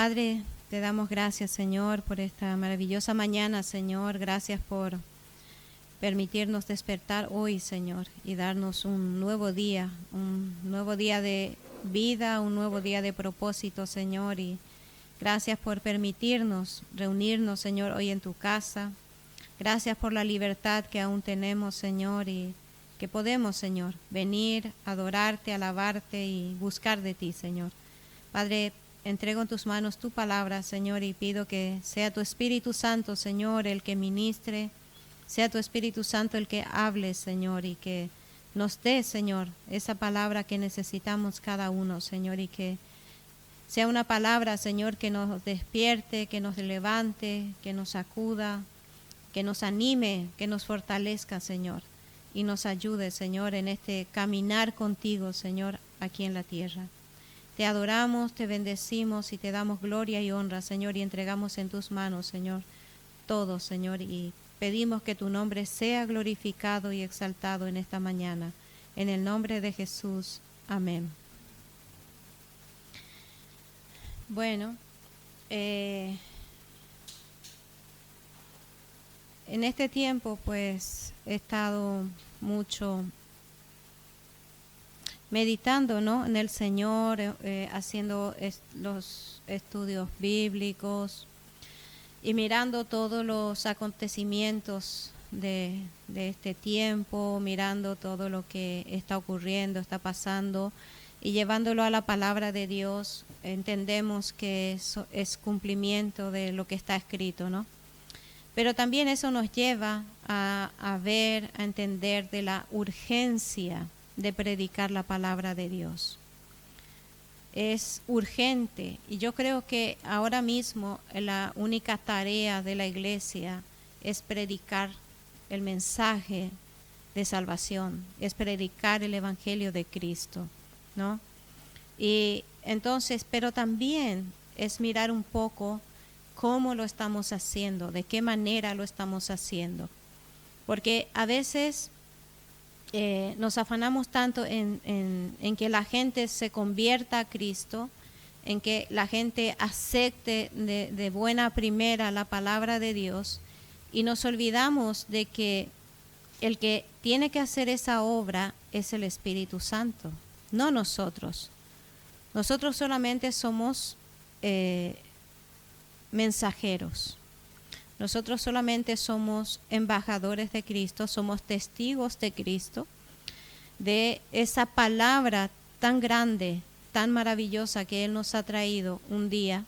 Padre, te damos gracias, Señor, por esta maravillosa mañana, Señor. Gracias por permitirnos despertar hoy, Señor, y darnos un nuevo día de vida, un nuevo día de propósito, Señor. Y gracias por permitirnos reunirnos, Señor, hoy en tu casa. Gracias por la libertad que aún tenemos, Señor, y que podemos, Señor, venir, adorarte, alabarte y buscar de ti, Señor. Padre, entrego en tus manos tu palabra, Señor, y pido que sea tu Espíritu Santo, Señor, el que ministre, sea tu Espíritu Santo el que hable, Señor, y que nos dé, Señor, esa palabra que necesitamos cada uno, Señor, y que sea una palabra, Señor, que nos despierte, que nos levante, que nos sacuda, que nos anime, que nos fortalezca, Señor, y nos ayude, Señor, en este caminar contigo, Señor, aquí en la tierra. Te adoramos, te bendecimos y te damos gloria y honra, Señor, y entregamos en tus manos, Señor, todo, Señor, y pedimos que tu nombre sea glorificado y exaltado en esta mañana. En el nombre de Jesús. Amén. Bueno, en este tiempo, pues, he estado mucho meditando, ¿no?, en el Señor, haciendo los estudios bíblicos y mirando todos los acontecimientos de este tiempo, mirando todo lo que está ocurriendo, está pasando y llevándolo a la palabra de Dios. Entendemos que eso es cumplimiento de lo que está escrito, ¿no? Pero también eso nos lleva a ver, a entender de la urgencia de predicar la palabra de Dios. Es urgente y yo creo que ahora mismo la única tarea de la iglesia es predicar el mensaje de salvación, es predicar el evangelio de Cristo, ¿no? Y entonces, pero también es mirar un poco cómo lo estamos haciendo, de qué manera lo estamos haciendo, porque a veces nos afanamos tanto en que la gente se convierta a Cristo, en que la gente acepte de buena primera la palabra de Dios, y nos olvidamos de que el que tiene que hacer esa obra es el Espíritu Santo, no nosotros. Nosotros solamente somos mensajeros. Nosotros solamente somos embajadores de Cristo, somos testigos de Cristo, de esa palabra tan grande, tan maravillosa que Él nos ha traído un día.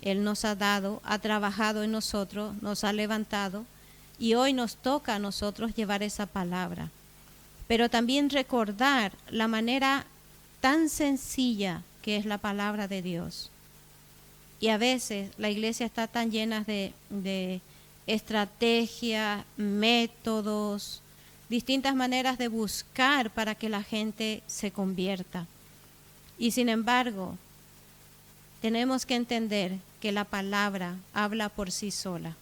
Él nos ha dado, ha trabajado en nosotros, nos ha levantado y hoy nos toca a nosotros llevar esa palabra. Pero también recordar la manera tan sencilla que es la palabra de Dios. Y a veces la iglesia está tan llena de estrategias, métodos, distintas maneras de buscar para que la gente se convierta. Y sin embargo, tenemos que entender que la palabra habla por sí sola,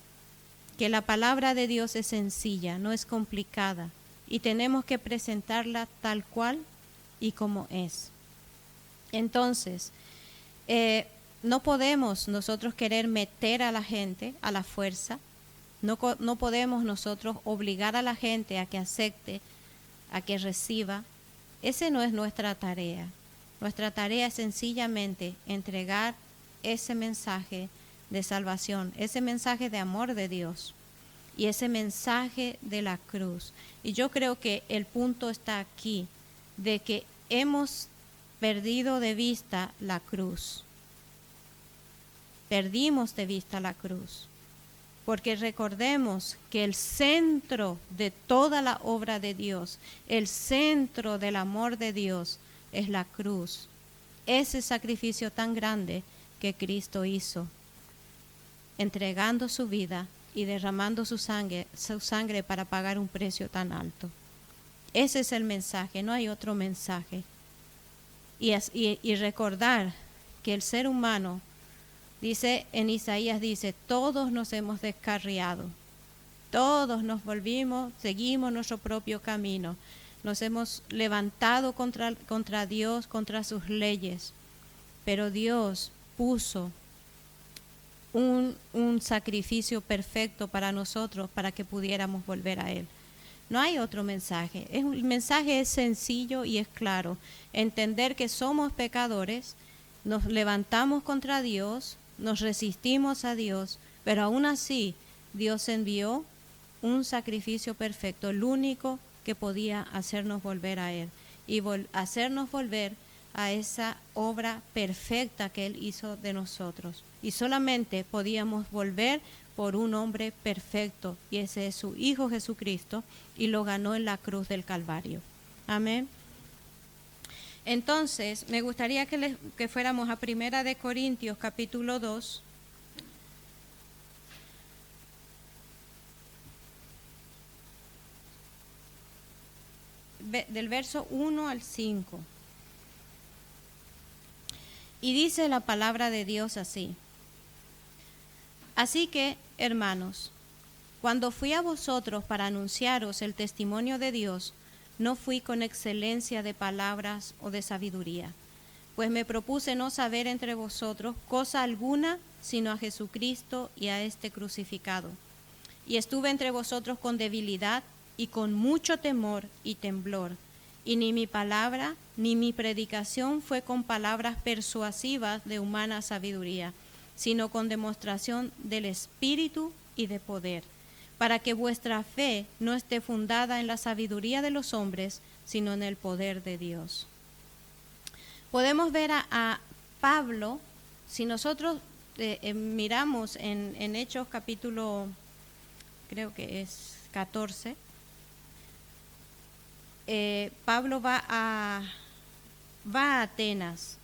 que la palabra de Dios es sencilla, no es complicada, y tenemos que presentarla tal cual y como es. Entonces, no podemos nosotros querer meter a la gente a la fuerza, no podemos nosotros obligar a la gente a que acepte, a que reciba. Esa no es nuestra tarea. Nuestra tarea es sencillamente entregar ese mensaje de salvación, ese mensaje de amor de Dios y ese mensaje de la cruz. Y yo creo que el punto está aquí, de que hemos perdido de vista la cruz. Perdimos de vista la cruz, porque recordemos que el centro de toda la obra de Dios, el centro del amor de Dios es la cruz, ese sacrificio tan grande que Cristo hizo, entregando su vida y derramando su sangre para pagar un precio tan alto. Ese es el mensaje, no hay otro mensaje. Y recordar que el ser humano, dice en Isaías, dice, todos nos hemos descarriado, todos nos volvimos, seguimos nuestro propio camino, nos hemos levantado contra Dios, contra sus leyes, pero Dios puso un sacrificio perfecto para nosotros para que pudiéramos volver a Él. No hay otro mensaje. El mensaje es sencillo y es claro. Entender que somos pecadores, nos levantamos contra Dios, nos resistimos a Dios, pero aún así Dios envió un sacrificio perfecto, el único que podía hacernos volver a Él y hacernos volver a esa obra perfecta que Él hizo de nosotros. Y solamente podíamos volver por un hombre perfecto, y ese es su Hijo Jesucristo, y lo ganó en la cruz del Calvario. Amén. Entonces, me gustaría que fuéramos a 1 de Corintios, capítulo 2. Del verso 1 al 5. Y dice la palabra de Dios así: Así que, hermanos, cuando fui a vosotros para anunciaros el testimonio de Dios, no fui con excelencia de palabras o de sabiduría, pues me propuse no saber entre vosotros cosa alguna, sino a Jesucristo y a este crucificado. Y estuve entre vosotros con debilidad y con mucho temor y temblor, y ni mi palabra ni mi predicación fue con palabras persuasivas de humana sabiduría, sino con demostración del Espíritu y de poder, para que vuestra fe no esté fundada en la sabiduría de los hombres, sino en el poder de Dios. Podemos ver a Pablo, si nosotros miramos en Hechos capítulo, creo que es 14, Pablo va a Atenas.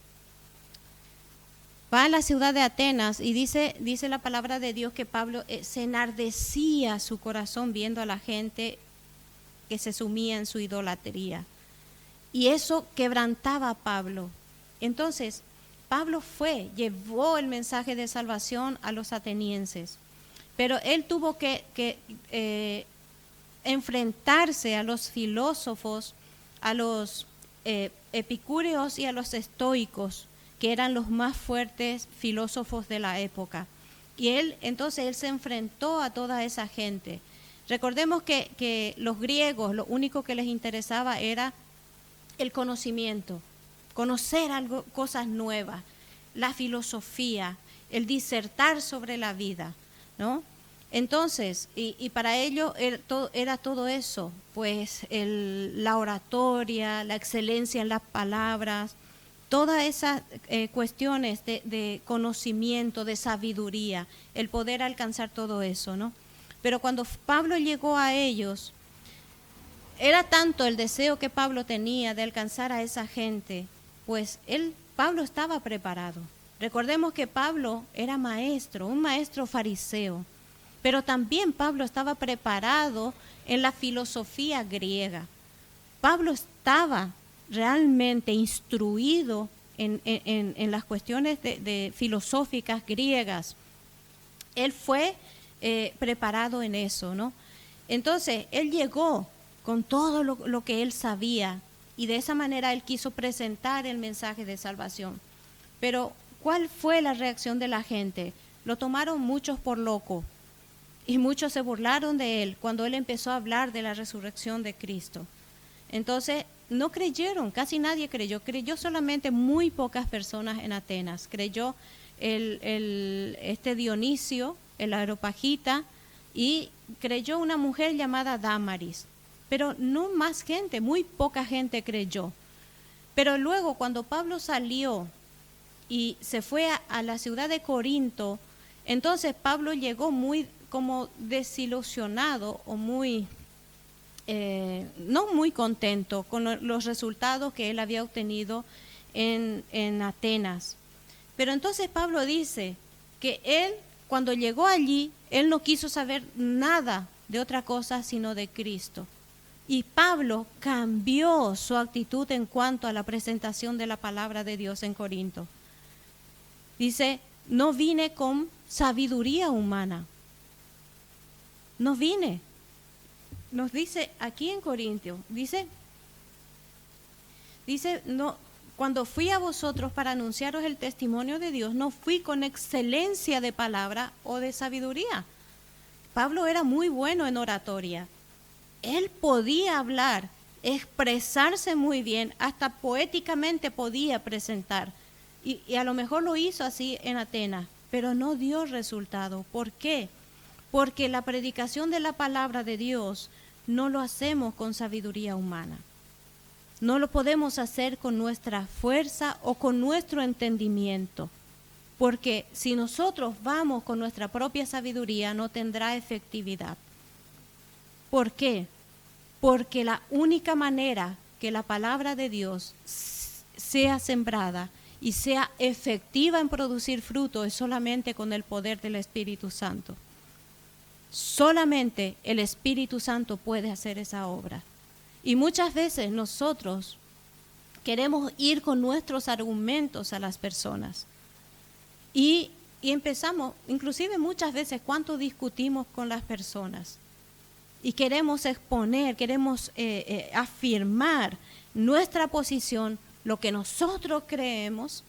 Va a la ciudad de Atenas y dice la palabra de Dios que Pablo se enardecía su corazón viendo a la gente que se sumía en su idolatría. Y eso quebrantaba a Pablo. Entonces, Pablo llevó el mensaje de salvación a los atenienses. Pero él tuvo que enfrentarse a los filósofos, a los epicúreos y a los estoicos, que eran los más fuertes filósofos de la época. Y entonces él se enfrentó a toda esa gente. Recordemos que los griegos lo único que les interesaba era el conocimiento, conocer cosas nuevas, la filosofía, el disertar sobre la vida, ¿no? Entonces, y para ello era todo eso, pues la oratoria, la excelencia en las palabras, todas esas cuestiones de conocimiento, de sabiduría, el poder alcanzar todo eso, ¿no? Pero cuando Pablo llegó a ellos, era tanto el deseo que Pablo tenía de alcanzar a esa gente, pues Pablo estaba preparado. Recordemos que Pablo era maestro, un maestro fariseo, pero también Pablo estaba preparado en la filosofía griega. Pablo estaba realmente instruido en las cuestiones de filosóficas griegas. Él fue preparado en eso, ¿no? Entonces, él llegó con todo lo que él sabía, y de esa manera él quiso presentar el mensaje de salvación. Pero, ¿cuál fue la reacción de la gente? Lo tomaron muchos por loco, y muchos se burlaron de él cuando él empezó a hablar de la resurrección de Cristo. Entonces, no creyeron, casi nadie creyó solamente muy pocas personas en Atenas. Creyó este Dionisio, el Areopagita, y creyó una mujer llamada Dámaris. Pero no más gente, muy poca gente creyó. Pero luego, cuando Pablo salió y se fue a la ciudad de Corinto, entonces Pablo llegó muy como desilusionado o muy, no muy contento con los resultados que él había obtenido en Atenas. Pero entonces Pablo dice que él, cuando llegó allí, él no quiso saber nada de otra cosa sino de Cristo. Y Pablo cambió su actitud en cuanto a la presentación de la palabra de Dios en Corinto. Dice, no vine con sabiduría humana. No vine. Nos dice aquí en Corintios, dice, no, cuando fui a vosotros para anunciaros el testimonio de Dios, no fui con excelencia de palabra o de sabiduría. Pablo era muy bueno en oratoria. Él podía hablar, expresarse muy bien, hasta poéticamente podía presentar. Y a lo mejor lo hizo así en Atenas, pero no dio resultado. ¿Por qué? Porque la predicación de la palabra de Dios no lo hacemos con sabiduría humana. No lo podemos hacer con nuestra fuerza o con nuestro entendimiento. Porque si nosotros vamos con nuestra propia sabiduría, no tendrá efectividad. ¿Por qué? Porque la única manera que la palabra de Dios sea sembrada y sea efectiva en producir fruto es solamente con el poder del Espíritu Santo. Solamente el Espíritu Santo puede hacer esa obra. Y muchas veces nosotros queremos ir con nuestros argumentos a las personas. Y empezamos, inclusive muchas veces, cuánto discutimos con las personas. Y queremos exponer, queremos afirmar nuestra posición, lo que nosotros creemos,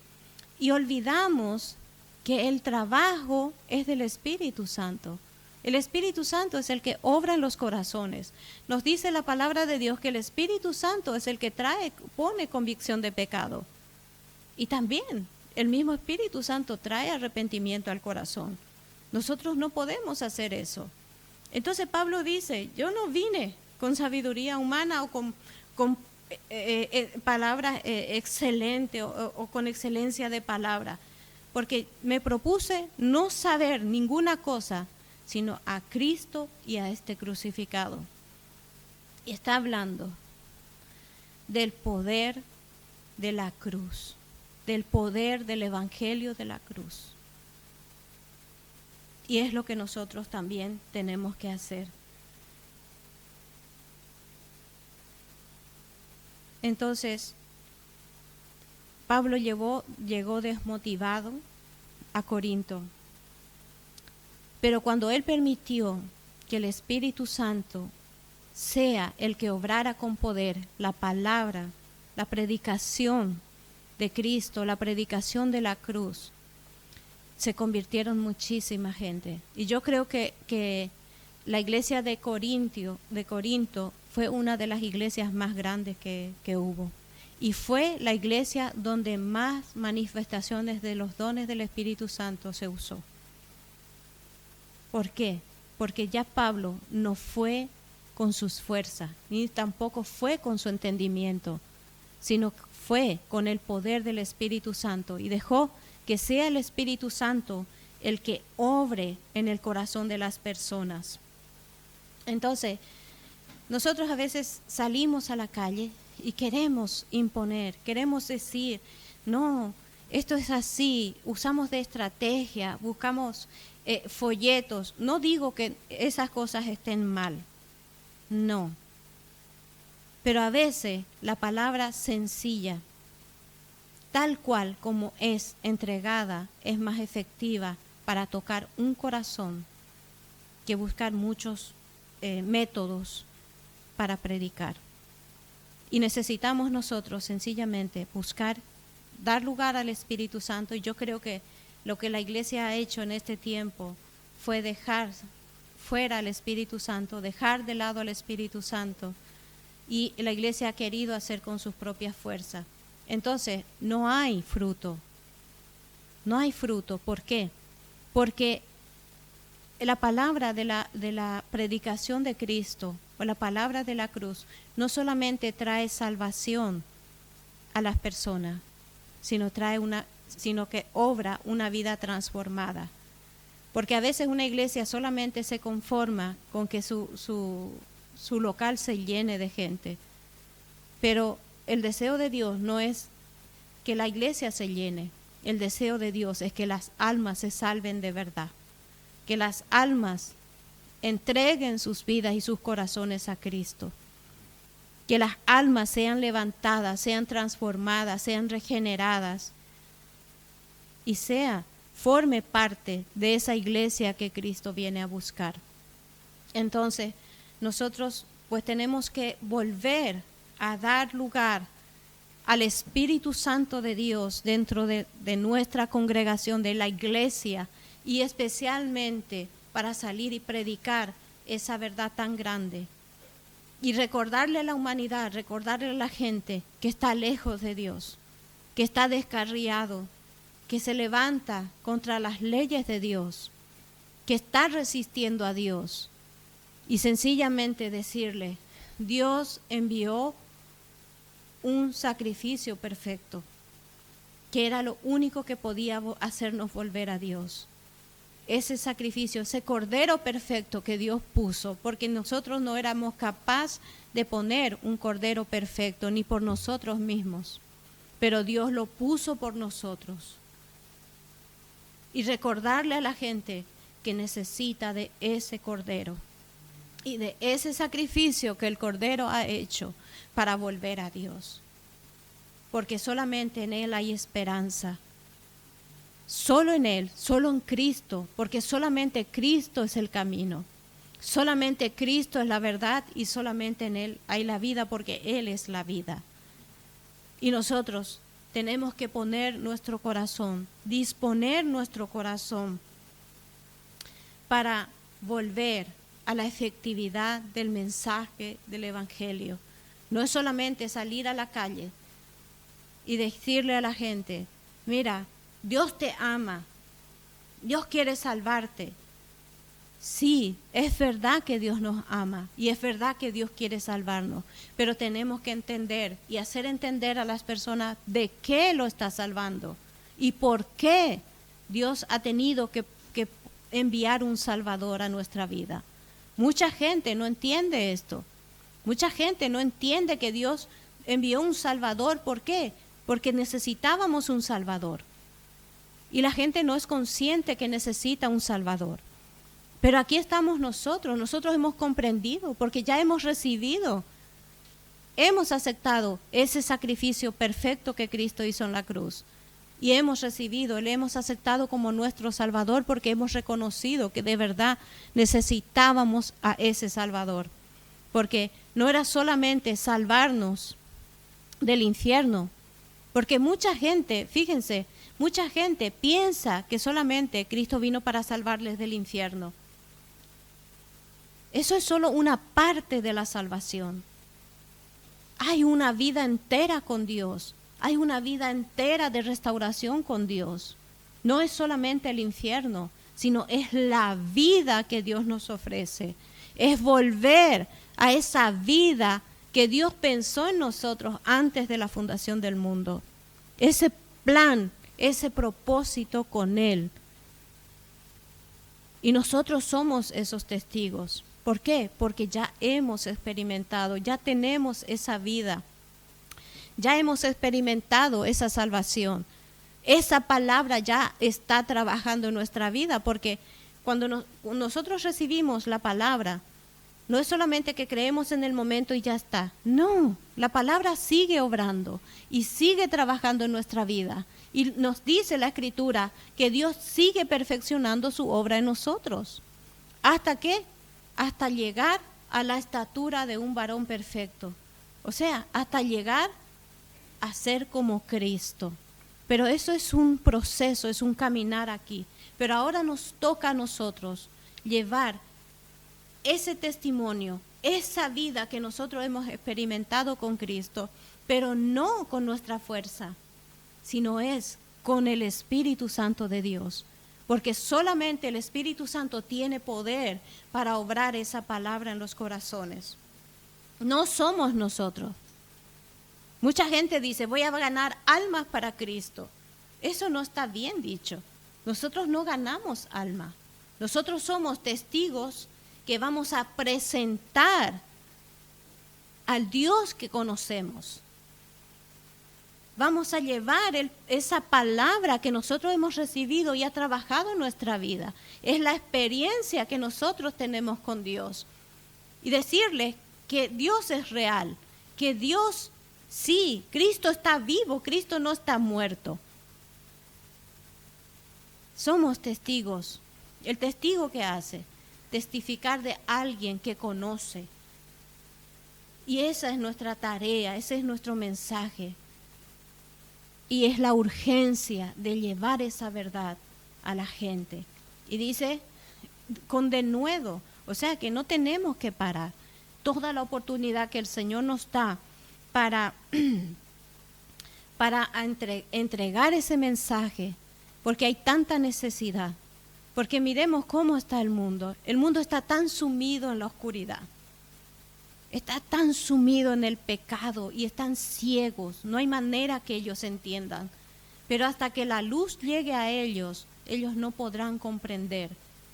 y olvidamos que el trabajo es del Espíritu Santo. El Espíritu Santo es el que obra en los corazones. Nos dice la palabra de Dios que el Espíritu Santo es el que pone convicción de pecado. Y también el mismo Espíritu Santo trae arrepentimiento al corazón. Nosotros no podemos hacer eso. Entonces Pablo dice, yo no vine con sabiduría humana o con palabras excelentes o con excelencia de palabra, porque me propuse no saber ninguna cosa, sino a Cristo y a este crucificado. Y está hablando del poder de la cruz, del poder del evangelio de la cruz. Y es lo que nosotros también tenemos que hacer. Entonces, Pablo llegó desmotivado a Corinto. Pero cuando él permitió que el Espíritu Santo sea el que obrara con poder la palabra, la predicación de Cristo, la predicación de la cruz, se convirtieron muchísima gente. Y yo creo que la iglesia de Corinto fue una de las iglesias más grandes que hubo. Y fue la iglesia donde más manifestaciones de los dones del Espíritu Santo se usó. ¿Por qué? Porque ya Pablo no fue con sus fuerzas, ni tampoco fue con su entendimiento, sino fue con el poder del Espíritu Santo y dejó que sea el Espíritu Santo el que obre en el corazón de las personas. Entonces, nosotros a veces salimos a la calle y queremos imponer, queremos decir, no, esto es así, usamos de estrategia, buscamos folletos. No digo que esas cosas estén mal, no. Pero a veces la palabra sencilla, tal cual como es entregada, es más efectiva para tocar un corazón que buscar muchos métodos para predicar. Y necesitamos nosotros sencillamente buscar, dar lugar al Espíritu Santo. Y yo creo que lo que la iglesia ha hecho en este tiempo fue dejar fuera al Espíritu Santo, dejar de lado al Espíritu Santo, y la iglesia ha querido hacer con sus propias fuerzas. Entonces, no hay fruto. No hay fruto. ¿Por qué? Porque la palabra de la predicación de Cristo, o la palabra de la cruz, no solamente trae salvación a las personas, sino que obra una vida transformada. Porque a veces una iglesia solamente se conforma con que su local se llene de gente. Pero el deseo de Dios no es que la iglesia se llene. El deseo de Dios es que las almas se salven de verdad. Que las almas entreguen sus vidas y sus corazones a Cristo. Que las almas sean levantadas, sean transformadas, sean regeneradas y forme parte de esa iglesia que Cristo viene a buscar. Entonces, nosotros pues tenemos que volver a dar lugar al Espíritu Santo de Dios dentro de nuestra congregación, de la iglesia, y especialmente para salir y predicar esa verdad tan grande. Y recordarle a la humanidad, recordarle a la gente que está lejos de Dios, que está descarriado, que se levanta contra las leyes de Dios, que está resistiendo a Dios. Y sencillamente decirle, Dios envió un sacrificio perfecto, que era lo único que podía hacernos volver a Dios. Ese sacrificio, ese cordero perfecto que Dios puso, porque nosotros no éramos capaces de poner un cordero perfecto, ni por nosotros mismos, pero Dios lo puso por nosotros. Y recordarle a la gente que necesita de ese cordero y de ese sacrificio que el cordero ha hecho para volver a Dios, porque solamente en Él hay esperanza. Solo en Él, solo en Cristo, porque solamente Cristo es el camino. Solamente Cristo es la verdad y solamente en Él hay la vida, porque Él es la vida. Y nosotros tenemos que poner nuestro corazón, disponer nuestro corazón para volver a la efectividad del mensaje del Evangelio. No es solamente salir a la calle y decirle a la gente, mira, Dios te ama, Dios quiere salvarte. Sí, es verdad que Dios nos ama y es verdad que Dios quiere salvarnos, pero tenemos que entender y hacer entender a las personas de qué lo está salvando y por qué Dios ha tenido que enviar un Salvador a nuestra vida. Mucha gente no entiende esto. Mucha gente no entiende que Dios envió un Salvador. ¿Por qué? Porque necesitábamos un Salvador. Y la gente no es consciente que necesita un Salvador. Pero aquí estamos nosotros hemos comprendido, porque ya hemos recibido, hemos aceptado ese sacrificio perfecto que Cristo hizo en la cruz. Y hemos recibido, le hemos aceptado como nuestro Salvador, porque hemos reconocido que de verdad necesitábamos a ese Salvador. Porque no era solamente salvarnos del infierno, porque mucha gente, fíjense, mucha gente piensa que solamente Cristo vino para salvarles del infierno. Eso es solo una parte de la salvación. Hay una vida entera con Dios. Hay una vida entera de restauración con Dios. No es solamente el infierno, sino es la vida que Dios nos ofrece. Es volver a esa vida que Dios pensó en nosotros antes de la fundación del mundo. Ese plan, ese propósito con Él. Y nosotros somos esos testigos. ¿Por qué? Porque ya hemos experimentado, ya tenemos esa vida. Ya hemos experimentado esa salvación. Esa palabra ya está trabajando en nuestra vida, porque cuando nosotros recibimos la palabra, no es solamente que creemos en el momento y ya está. No, la palabra sigue obrando y sigue trabajando en nuestra vida. Y nos dice la Escritura que Dios sigue perfeccionando su obra en nosotros. ¿Hasta qué? Hasta llegar a la estatura de un varón perfecto. O sea, hasta llegar a ser como Cristo. Pero eso es un proceso, es un caminar aquí. Pero ahora nos toca a nosotros llevar ese testimonio, esa vida que nosotros hemos experimentado con Cristo, pero no con nuestra fuerza, sino es con el Espíritu Santo de Dios. Porque solamente el Espíritu Santo tiene poder para obrar esa palabra en los corazones. No somos nosotros. Mucha gente dice, voy a ganar almas para Cristo. Eso no está bien dicho. Nosotros no ganamos alma. Nosotros somos testigos que vamos a presentar al Dios que conocemos. Vamos a llevar esa palabra que nosotros hemos recibido y ha trabajado en nuestra vida. Es la experiencia que nosotros tenemos con Dios. Y decirles que Dios es real, que Dios, sí, Cristo está vivo, Cristo no está muerto. Somos testigos. ¿El testigo qué hace? Testificar de alguien que conoce. Y esa es nuestra tarea, ese es nuestro mensaje. Y es la urgencia de llevar esa verdad a la gente. Y dice, con denuedo, o sea que no tenemos que parar. Toda la oportunidad que el Señor nos da para entregar ese mensaje, porque hay tanta necesidad. Porque miremos cómo está el mundo. El mundo está tan sumido en la oscuridad. Está tan sumido en el pecado y están ciegos. No hay manera que ellos entiendan. Pero hasta que la luz llegue a ellos, ellos no podrán comprender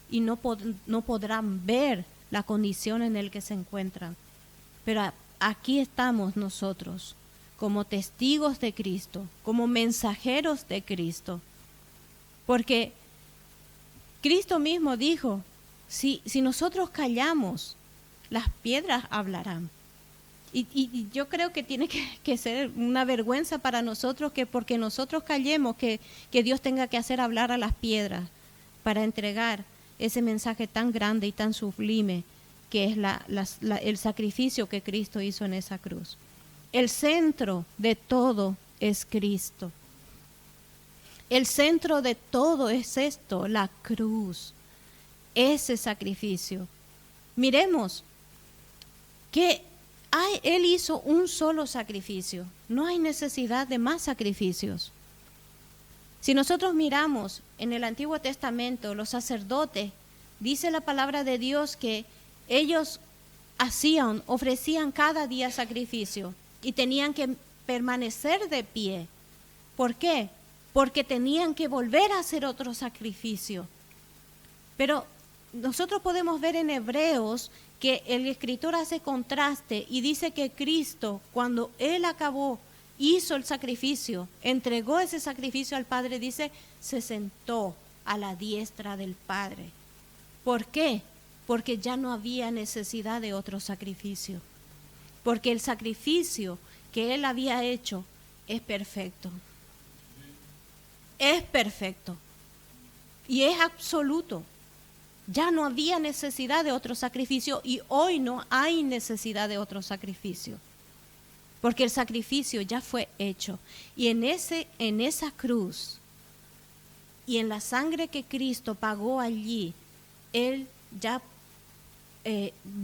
y no podrán ver la condición en la que se encuentran. Pero aquí estamos nosotros, como testigos de Cristo, como mensajeros de Cristo. Porque Cristo mismo dijo, si nosotros callamos, las piedras hablarán. Y yo creo que tiene que ser una vergüenza para nosotros que porque nosotros callemos que Dios tenga que hacer hablar a las piedras para entregar ese mensaje tan grande y tan sublime que es el sacrificio que Cristo hizo en esa cruz. El centro de todo es Cristo. El centro de todo es esto, la cruz, ese sacrificio. Miremos que Él hizo un solo sacrificio, no hay necesidad de más sacrificios. Si nosotros miramos en el Antiguo Testamento, los sacerdotes, dice la palabra de Dios que ellos ofrecían cada día sacrificio y tenían que permanecer de pie. ¿Por qué? Porque tenían que volver a hacer otro sacrificio. Pero nosotros podemos ver en Hebreos que el escritor hace contraste y dice que Cristo, cuando Él acabó, hizo el sacrificio, entregó ese sacrificio al Padre, dice, se sentó a la diestra del Padre. ¿Por qué? Porque ya no había necesidad de otro sacrificio. Porque el sacrificio que Él había hecho es perfecto. Es perfecto. Y es absoluto. Ya no había necesidad de otro sacrificio y hoy no hay necesidad de otro sacrificio. Porque el sacrificio ya fue hecho. Y en esa cruz y en la sangre que Cristo pagó allí, Él ya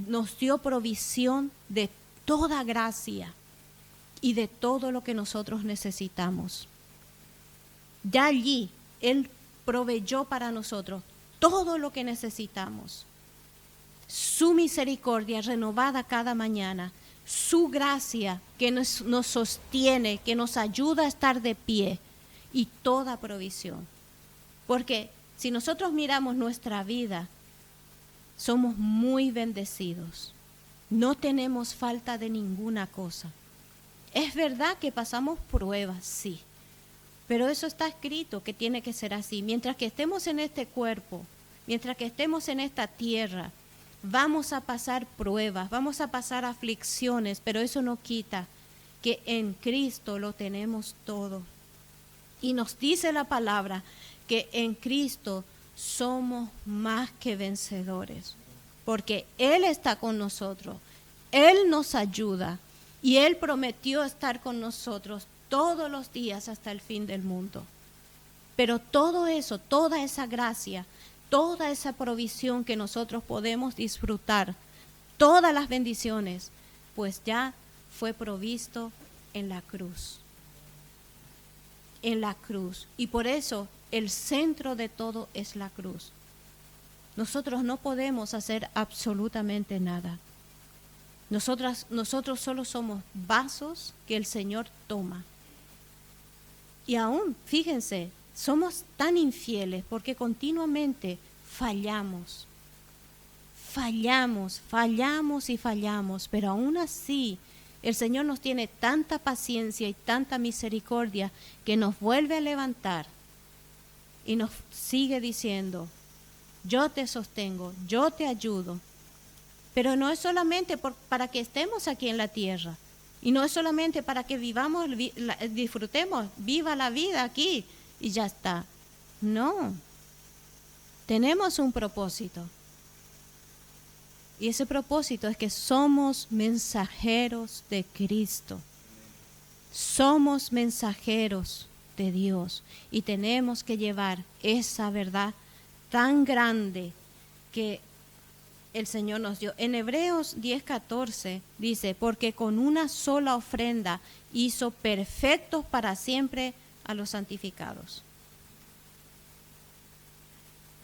nos dio provisión de toda gracia y de todo lo que nosotros necesitamos. Ya allí Él proveyó para nosotros todo lo que necesitamos. Su misericordia renovada cada mañana, su gracia que nos sostiene, que nos ayuda a estar de pie y toda provisión. Porque si nosotros miramos nuestra vida, somos muy bendecidos. No tenemos falta de ninguna cosa. Es verdad que pasamos pruebas, sí. Pero eso está escrito que tiene que ser así. Mientras que estemos en este cuerpo, mientras que estemos en esta tierra, vamos a pasar pruebas, vamos a pasar aflicciones, pero eso no quita que en Cristo lo tenemos todo. Y nos dice la palabra que en Cristo somos más que vencedores, porque Él está con nosotros, Él nos ayuda y Él prometió estar con nosotros todos los días hasta el fin del mundo. Pero todo eso, toda esa gracia, toda esa provisión que nosotros podemos disfrutar, todas las bendiciones, pues ya fue provisto en la cruz. En la cruz. Y por eso el centro de todo es la cruz. Nosotros no podemos hacer absolutamente nada. Nosotros solo somos vasos que el Señor toma. Y aún, fíjense, somos tan infieles porque continuamente fallamos, pero aún así el Señor nos tiene tanta paciencia y tanta misericordia que nos vuelve a levantar y nos sigue diciendo, yo te sostengo, yo te ayudo. Pero no es solamente para que estemos aquí en la tierra. Y no es solamente para que vivamos, disfrutemos, viva la vida aquí y ya está. No, tenemos un propósito. Y ese propósito es que somos mensajeros de Cristo. Somos mensajeros. de Dios. Y tenemos que llevar esa verdad tan grande que el Señor nos dio. En Hebreos 10:14 dice, porque con una sola ofrenda hizo perfectos para siempre a los santificados.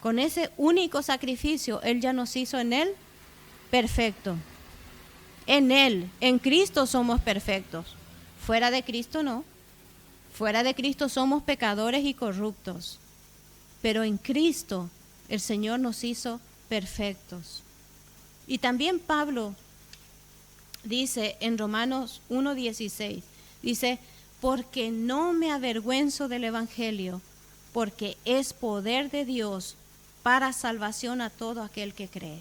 Con ese único sacrificio, Él ya nos hizo en Él perfecto. En Él, en Cristo somos perfectos. Fuera de Cristo no. Fuera de Cristo somos pecadores y corruptos. Pero en Cristo el Señor nos hizo perfectos. Y también Pablo dice en Romanos 1:16, dice, porque no me avergüenzo del Evangelio, porque es poder de Dios para salvación a todo aquel que cree.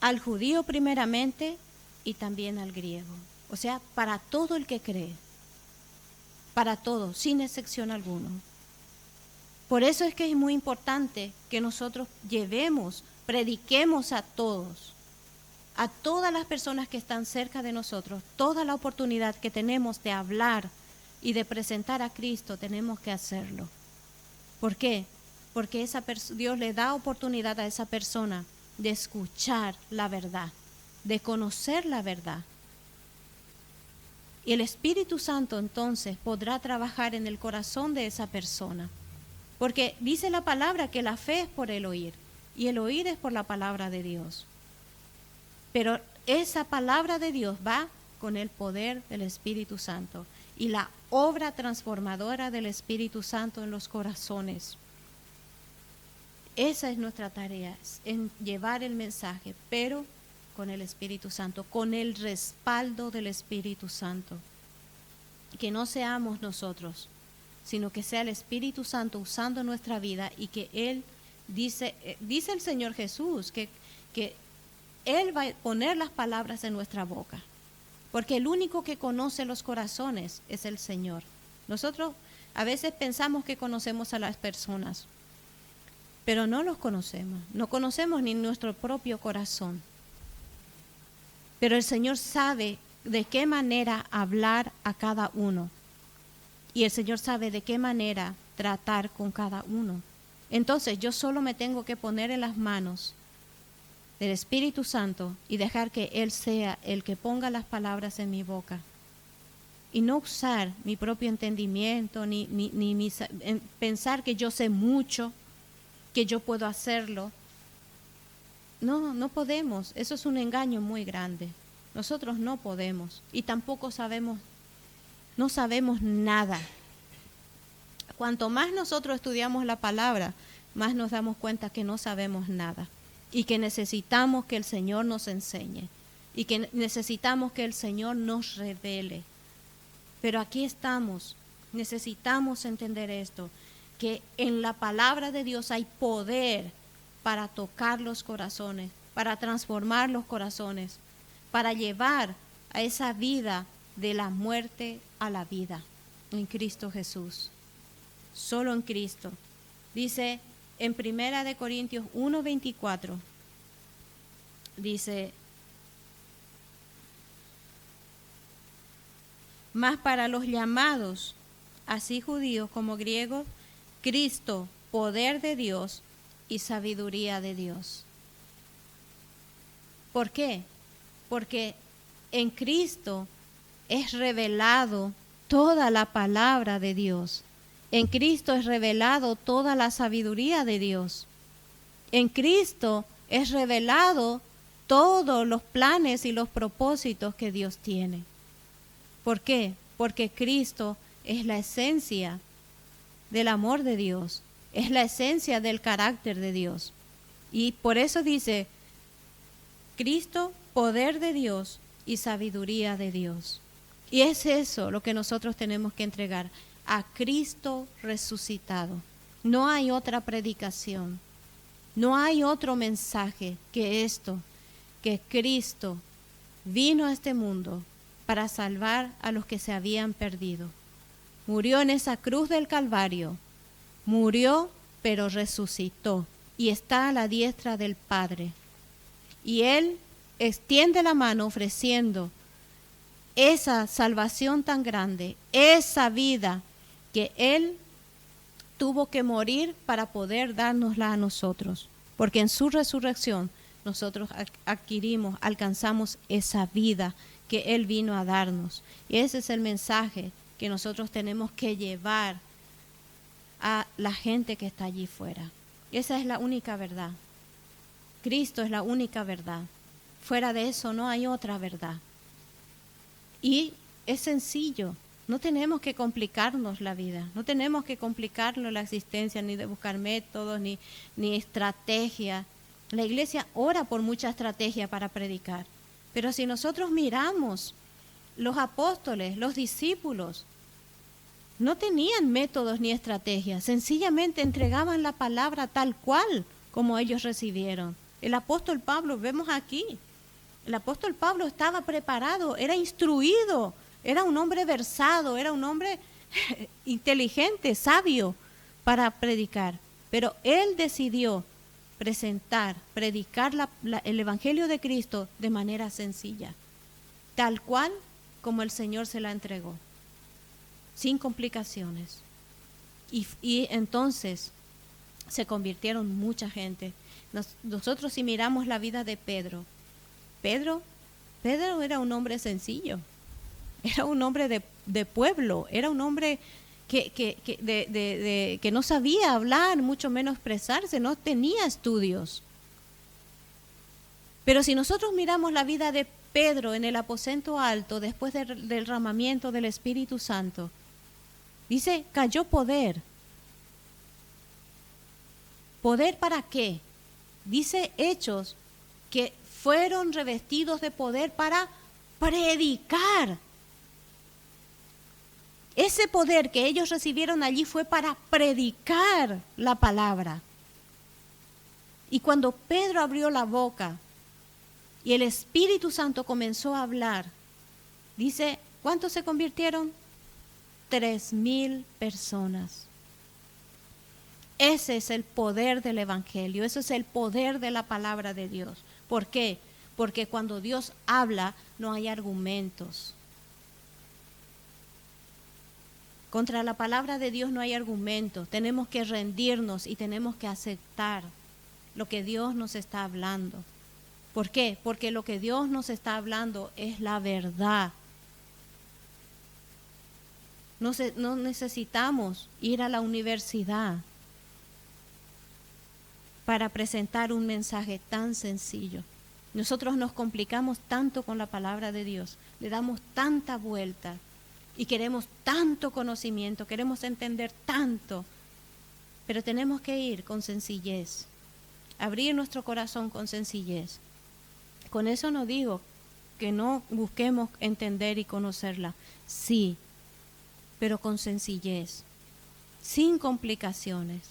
Al judío primeramente y también al griego. O sea, para todo el que cree. Para todo, sin excepción alguna. Por eso es que es muy importante que nosotros prediquemos a todos, a todas las personas que están cerca de nosotros, toda la oportunidad que tenemos de hablar y de presentar a Cristo, tenemos que hacerlo. ¿Por qué? Porque Dios le da oportunidad a esa persona de escuchar la verdad, de conocer la verdad. Y el Espíritu Santo entonces podrá trabajar en el corazón de esa persona. Porque dice la palabra que la fe es por el oír, y el oír es por la palabra de Dios. Pero esa palabra de Dios va con el poder del Espíritu Santo y la obra transformadora del Espíritu Santo en los corazones. Esa es nuestra tarea, en llevar el mensaje, pero con el Espíritu Santo, con el respaldo del Espíritu Santo. Que no seamos nosotros, sino que sea el Espíritu Santo usando nuestra vida y que Él dice el Señor Jesús, que Él va a poner las palabras en nuestra boca, porque el único que conoce los corazones es el Señor. Nosotros a veces pensamos que conocemos a las personas, pero no los conocemos, no conocemos ni nuestro propio corazón. Pero el Señor sabe de qué manera hablar a cada uno. Y el Señor sabe de qué manera tratar con cada uno. Entonces yo solo me tengo que poner en las manos del Espíritu Santo y dejar que Él sea el que ponga las palabras en mi boca. Y no usar mi propio entendimiento, ni pensar que yo sé mucho, que yo puedo hacerlo. No podemos. Eso es un engaño muy grande. Nosotros no podemos y tampoco no sabemos nada. Cuanto más nosotros estudiamos la palabra, más nos damos cuenta que no sabemos nada y que necesitamos que el Señor nos enseñe y que necesitamos que el Señor nos revele. Pero aquí estamos, necesitamos entender esto, que en la palabra de Dios hay poder para tocar los corazones, para transformar los corazones, para llevar a esa vida de la muerte a la vida en Cristo Jesús. Solo en Cristo. Dice en 1 Corintios 1:24, dice, mas para los llamados, así judíos como griegos, Cristo, poder de Dios y sabiduría de Dios. ¿Por qué? Porque en Cristo es revelado toda la palabra de Dios. En Cristo es revelado toda la sabiduría de Dios. En Cristo es revelado todos los planes y los propósitos que Dios tiene. ¿Por qué? Porque Cristo es la esencia del amor de Dios, es la esencia del carácter de Dios. Y por eso dice, Cristo, poder de Dios y sabiduría de Dios. Y es eso lo que nosotros tenemos que entregar, a Cristo resucitado. No hay otra predicación, no hay otro mensaje que esto, que Cristo vino a este mundo para salvar a los que se habían perdido. Murió en esa cruz del Calvario, murió pero resucitó y está a la diestra del Padre. Y Él extiende la mano ofreciendo esa salvación tan grande, esa vida que Él tuvo que morir para poder dárnosla a nosotros. Porque en su resurrección nosotros adquirimos, alcanzamos esa vida que Él vino a darnos. Y ese es el mensaje que nosotros tenemos que llevar a la gente que está allí fuera. Esa es la única verdad. Cristo es la única verdad. Fuera de eso no hay otra verdad. Y es sencillo. No tenemos que complicarnos la vida, no tenemos que complicarnos la existencia, ni de buscar métodos, ni estrategia. La iglesia ora por mucha estrategia para predicar. Pero si nosotros miramos, los apóstoles, los discípulos, no tenían métodos ni estrategias, sencillamente entregaban la palabra tal cual como ellos recibieron. El apóstol Pablo, vemos aquí, el apóstol Pablo estaba preparado, era instruido, era un hombre versado, era un hombre inteligente, sabio para predicar. Pero él decidió predicar el Evangelio de Cristo de manera sencilla, tal cual como el Señor se la entregó, sin complicaciones. Y entonces se convirtieron mucha gente. Nosotros si miramos la vida de Pedro era un hombre sencillo, era un hombre de pueblo, era un hombre que no sabía hablar, mucho menos expresarse, no tenía estudios. Pero si nosotros miramos la vida de Pedro en el aposento alto, después del derramamiento del Espíritu Santo, dice, cayó poder. ¿Poder para qué? Dice Hechos que fueron revestidos de poder para predicar. Ese poder que ellos recibieron allí fue para predicar la palabra. Y cuando Pedro abrió la boca y el Espíritu Santo comenzó a hablar, dice, ¿cuántos se convirtieron? 3,000 personas. Ese es el poder del Evangelio, ese es el poder de la palabra de Dios. ¿Por qué? Porque cuando Dios habla no hay argumentos. Contra la palabra de Dios no hay argumentos. Tenemos que rendirnos y tenemos que aceptar lo que Dios nos está hablando. ¿Por qué? Porque lo que Dios nos está hablando es la verdad. No necesitamos ir a la universidad para presentar un mensaje tan sencillo. Nosotros nos complicamos tanto con la palabra de Dios, le damos tanta vuelta y queremos tanto conocimiento, queremos entender tanto, pero tenemos que ir con sencillez, abrir nuestro corazón con sencillez. Con eso no digo que no busquemos entender y conocerla, sí, pero con sencillez, sin complicaciones,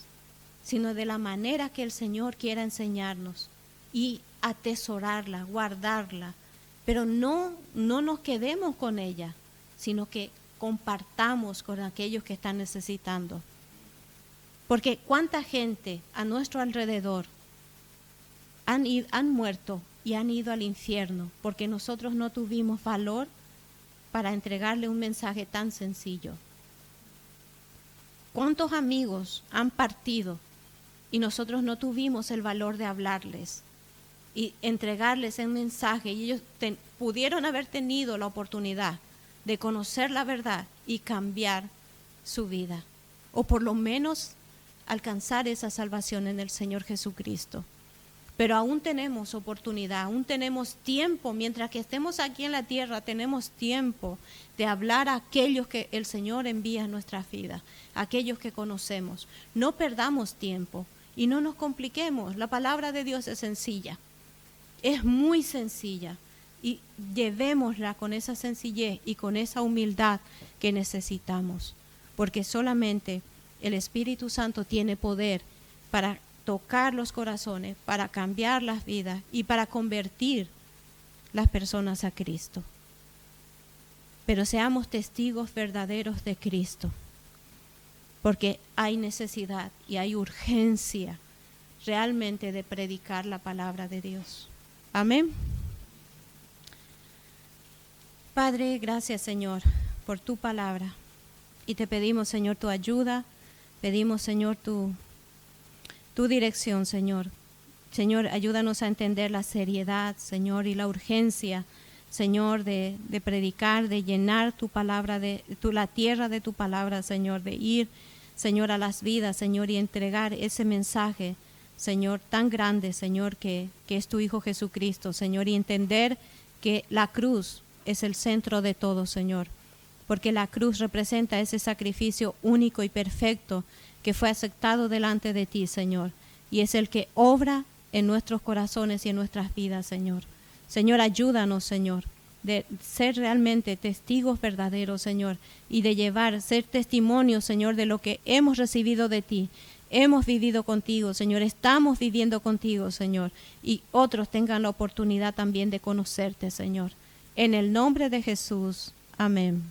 sino de la manera que el Señor quiera enseñarnos y atesorarla, guardarla, pero no nos quedemos con ella, sino que compartamos con aquellos que están necesitando. Porque cuánta gente a nuestro alrededor han muerto y han ido al infierno porque nosotros no tuvimos valor para entregarle un mensaje tan sencillo. ¿Cuántos amigos han partido y nosotros no tuvimos el valor de hablarles y entregarles un mensaje? Y ellos pudieron haber tenido la oportunidad de conocer la verdad y cambiar su vida, o por lo menos alcanzar esa salvación en el Señor Jesucristo. Pero aún tenemos oportunidad, aún tenemos tiempo, mientras que estemos aquí en la tierra, tenemos tiempo de hablar a aquellos que el Señor envía en nuestras vidas, a aquellos que conocemos. No perdamos tiempo y no nos compliquemos. La palabra de Dios es sencilla, es muy sencilla, y llevémosla con esa sencillez y con esa humildad que necesitamos, porque solamente el Espíritu Santo tiene poder para tocar los corazones, para cambiar las vidas y para convertir las personas a Cristo. Pero seamos testigos verdaderos de Cristo, porque hay necesidad y hay urgencia realmente de predicar la palabra de Dios. Amén. Padre, gracias, Señor, por tu palabra. Y te pedimos, Señor, tu ayuda. Pedimos, Señor, tu dirección, Señor. Señor, ayúdanos a entender la seriedad, Señor, y la urgencia, Señor, de predicar, de llenar tu palabra, la tierra de tu palabra, Señor, de ir, Señor, a las vidas, Señor, y entregar ese mensaje, Señor, tan grande, Señor, que es tu Hijo Jesucristo, Señor, y entender que la cruz es el centro de todo, Señor, porque la cruz representa ese sacrificio único y perfecto que fue aceptado delante de ti, Señor, y es el que obra en nuestros corazones y en nuestras vidas, Señor. Señor, ayúdanos, Señor, de ser realmente testigos verdaderos, Señor, y de ser testimonios, Señor, de lo que hemos recibido de ti. Hemos vivido contigo, Señor, estamos viviendo contigo, Señor, y otros tengan la oportunidad también de conocerte, Señor. En el nombre de Jesús, amén.